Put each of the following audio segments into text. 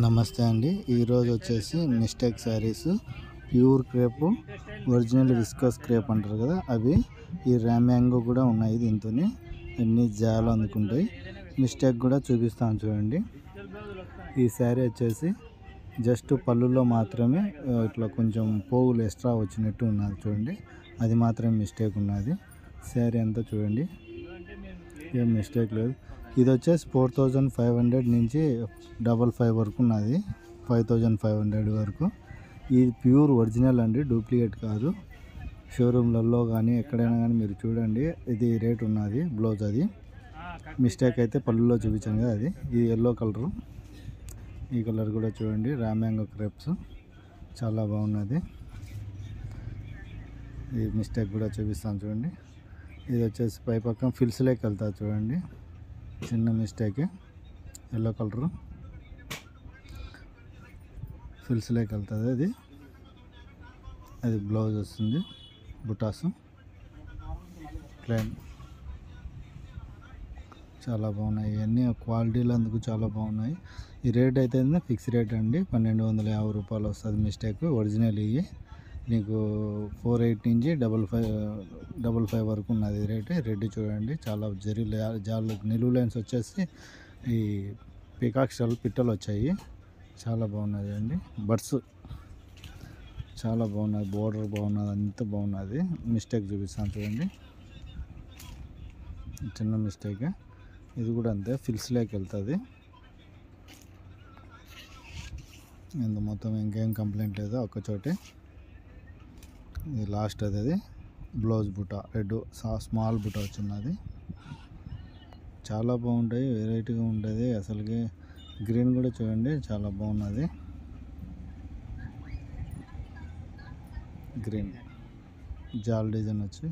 నమస్తే అండి. ఈరోజు వచ్చేసి mistake saris pure crepe original viscous crepe అంటారు కదా, అవి ఈ ర్యామ్యాంగో కూడా ఉన్నాయి. దీంతో అన్ని జాలు అందుకుంటాయి. మిస్టేక్ కూడా చూపిస్తాను చూడండి. ఈ శారీ వచ్చేసి జస్ట్ పళ్ళులో మాత్రమే ఇట్లా కొంచెం పోగులు ఎక్స్ట్రా వచ్చినట్టు ఉన్నది చూడండి. అది మాత్రమే మిస్టేక్ ఉన్నది. శారీ అంతా చూడండి, ఏం మిస్టేక్ లేదు. ఇది వచ్చేసి 4500 నుంచి 55 వరకు ఉన్నది, 5500 వరకు. ఇది ప్యూర్ ఒరిజినల్ అండి, డూప్లికేట్ కాదు. షోరూమ్లలో కానీ ఎక్కడైనా కానీ మీరు చూడండి, ఇది రేట్ ఉన్నది. బ్లౌజ్ అది మిస్టేక్ అయితే పళ్ళులో చూపించాను కదా, అది ఈ ఎల్లో కలరు. ఈ కలర్ కూడా చూడండి, ర్యామ్యాంగో క్రేప్స్ చాలా బాగున్నది. ఈ మిస్టేక్ కూడా చూపిస్తాను చూడండి. ఇది వచ్చేసి పై పక్కన ఫిల్స్లోకి వెళ్తా చూడండి, చిన్న మిస్టేక్. ఎల్లో కలరు ఫిల్స్లోకి వెళ్తుంది. అది బ్లౌజ్ వస్తుంది, బుటాసు ప్లెయిన్. చాలా బాగున్నాయి ఇవన్నీ, క్వాలిటీలు అందుకు చాలా బాగున్నాయి. ఈ రేట్ అయితే ఫిక్స్ రేట్ అండి, 1250 రూపాయలు వస్తుంది మిస్టేక్. ఒరిజినల్ ఇవి నీకు 48 నుంచి 55 వరకు ఉన్నది రేటు. రెడ్ చూడండి, చాలా జాలు నిలువు లైన్స్ వచ్చేసి ఈ పికాక్ స్టైల్ పిట్టలు వచ్చాయి. చాలా బాగున్నది అండి. బడ్స్ చాలా బాగున్నది, బోర్డర్ బాగున్నది, అంత బాగున్నది. మిస్టేక్ చూపిస్తాను చూడండి, చిన్న మిస్టేక్. ఇది కూడా అంతే, ఫిల్స్లోకి వెళ్తుంది. మొత్తం ఇంకేం కంప్లైంట్ లేదు, ఒక్కచోటే. ఇది లాస్ట్ అది బ్లౌజ్ బుటా రెడ్ స్మాల్ బుటా వచ్చినది. చాలా బాగుంటాయి, వెరైటీగా ఉంటుంది అసలుకి. గ్రీన్ కూడా చూడండి, చాలా బాగున్నది. గ్రీన్ జాల్ డిజైన్ వచ్చి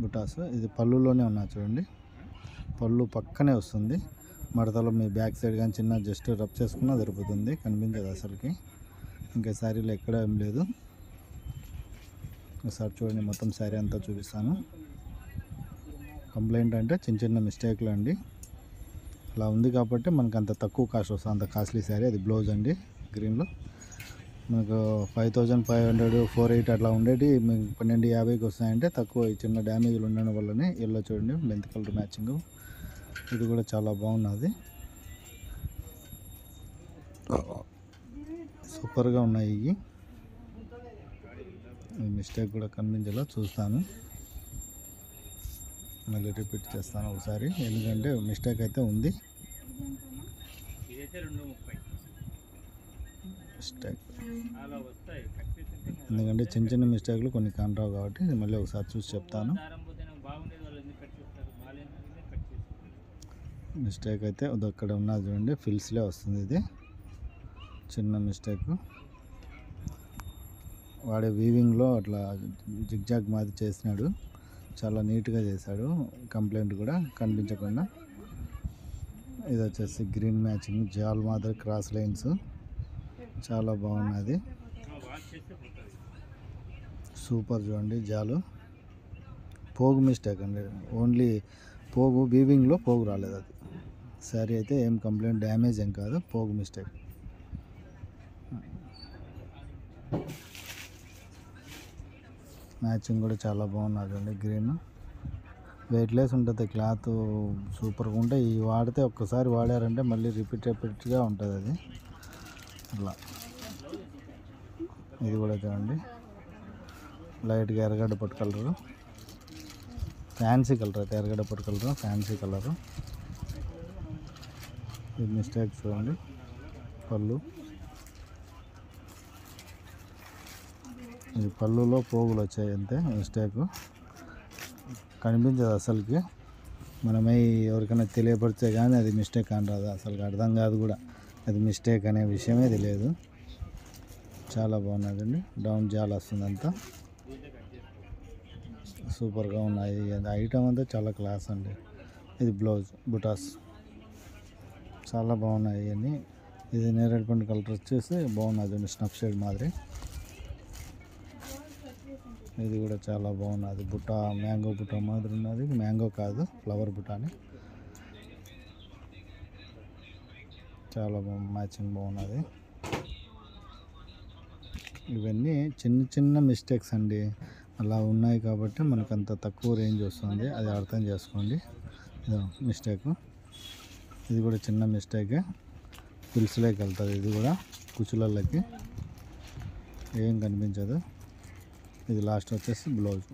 బుటాస్. ఇది పళ్ళులోనే ఉన్నాయి చూడండి, పళ్ళు పక్కనే వస్తుంది. మడతలో మీ బ్యాక్ సైడ్ కానీ చిన్న జస్ట్ రబ్ చేసుకున్నా దొరుకుతుంది, కనిపించదు అసలుకి. ఇంకా శారీలో ఎక్కడ ఏం లేదు. ఒకసారి చూడండి, మొత్తం శారీ అంతా చూపిస్తాను. కంప్లైంట్ అంటే చిన్న చిన్న మిస్టేక్లు అండి, అలా ఉంది కాబట్టి మనకు అంత తక్కువ కాస్ట్ వస్తుంది. అంత కాస్ట్లీ శారీ. అది బ్లౌజ్ అండి, గ్రీన్లో. మనకు 5500, 48 అట్లా ఉండేటి మీకు 1250కి వస్తాయంటే తక్కువ. చిన్న డ్యామేజ్లు ఉండడం వల్లనే. ఎల్లో చూడండి, మెంత్ కలర్ మ్యాచింగ్. ఇది కూడా చాలా బాగున్నది, సూపర్గా ఉన్నాయి ఇవి. ఈ మిస్టేక్ కూడా కనిపించేలా చూస్తాను, మళ్ళీ రిపీట్ చేస్తాను ఒకసారి, ఎందుకంటే మిస్టేక్ అయితే ఉంది. మిస్టేక్ ఎందుకంటే చిన్న చిన్న మిస్టేక్లు కొన్ని కానరావు కాబట్టి మళ్ళీ ఒకసారి చూసి చెప్తాను. మిస్టేక్ అయితే అక్కడ ఉన్నది చూడండి, ఫిల్స్లే వస్తుంది. ఇది చిన్న మిస్టేక్. వాడే వీవింగ్లో అట్లా జిగ్జాగ్ మాది చేసినాడు, చాలా నీట్గా చేశాడు. కంప్లైంట్ కూడా కనిపించకుండా. ఇది వచ్చేసి గ్రీన్ మ్యాచింగ్, జాల్ మాదిరి క్రాస్ లైన్స్, చాలా బాగున్నది. సూపర్ చూడండి, జాలు. పోగు మిస్టేక్ అండి, ఓన్లీ పోగు వీవింగ్లో పోగు రాలేదు. అది శారీ అయితే ఏం కంప్లైంట్, డ్యామేజ్ ఏం కాదు, పోగు మిస్టేక్. మ్యాచింగ్ కూడా చాలా బాగున్నది అండి, గ్రీన్. వెయిట్లెస్ ఉంటుంది క్లాత్, సూపర్గా ఉంటాయి. ఇవి వాడితే ఒక్కసారి వాడారంటే మళ్ళీ రిపీట్గా ఉంటుంది అది అట్లా. ఇది కూడా చూడండి, లైట్గా ఎర్రగడ్డ పట్టు కలరు, ఫ్యాన్సీ కలర్ అయితే ఎర్రగడ్డ పట్టు కలరు, ఫ్యాన్సీ కలరు. ఇది మిస్టేక్ చూడండి, పళ్ళు. ఈ పళ్ళులో పోగులు వచ్చాయి అంతే, మిస్టేక్ కనిపించదు అసలుకి. మనమై ఎవరికైనా తెలియపరిచే కానీ అది మిస్టేక్ అని రాదు, అసలు అర్థం కాదు కూడా అది మిస్టేక్ అనే విషయమే తెలియదు. చాలా బాగున్నదండి, డౌన్ జాల్ వస్తుంది అంతా, సూపర్గా ఉన్నాయి. ఐటమ్ అంతా చాలా క్లాస్ అండి. ఇది బ్లౌజ్ బుటాస్, చాలా బాగున్నాయి ఇవన్నీ. ఇది నేరేడు పండు కలర్ వచ్చేసి బాగున్నది, స్నఫ్ షేడ్ మాదిరి. ఇది కూడా చాలా బాగున్నది, బుట్ట మ్యాంగో బుట్ట మాదిరి ఉన్నది. మ్యాంగో కాదు, ఫ్లవర్ బుట్ట అని. చాలా మ్యాచింగ్ బాగున్నది. ఇవన్నీ చిన్న చిన్న మిస్టేక్స్ అండి, అలా ఉన్నాయి కాబట్టి మనకు అంత తక్కువ రేంజ్ వస్తుంది, అది అర్థం చేసుకోండి. మిస్టేక్ ఇది కూడా చిన్న మిస్టేకే, పిల్స్లోకి వెళ్తుంది. ఇది కూడా కుచులకి ఏం కనిపించదు. ఇది లాస్ట్ వచ్చేసి బ్లౌజ్.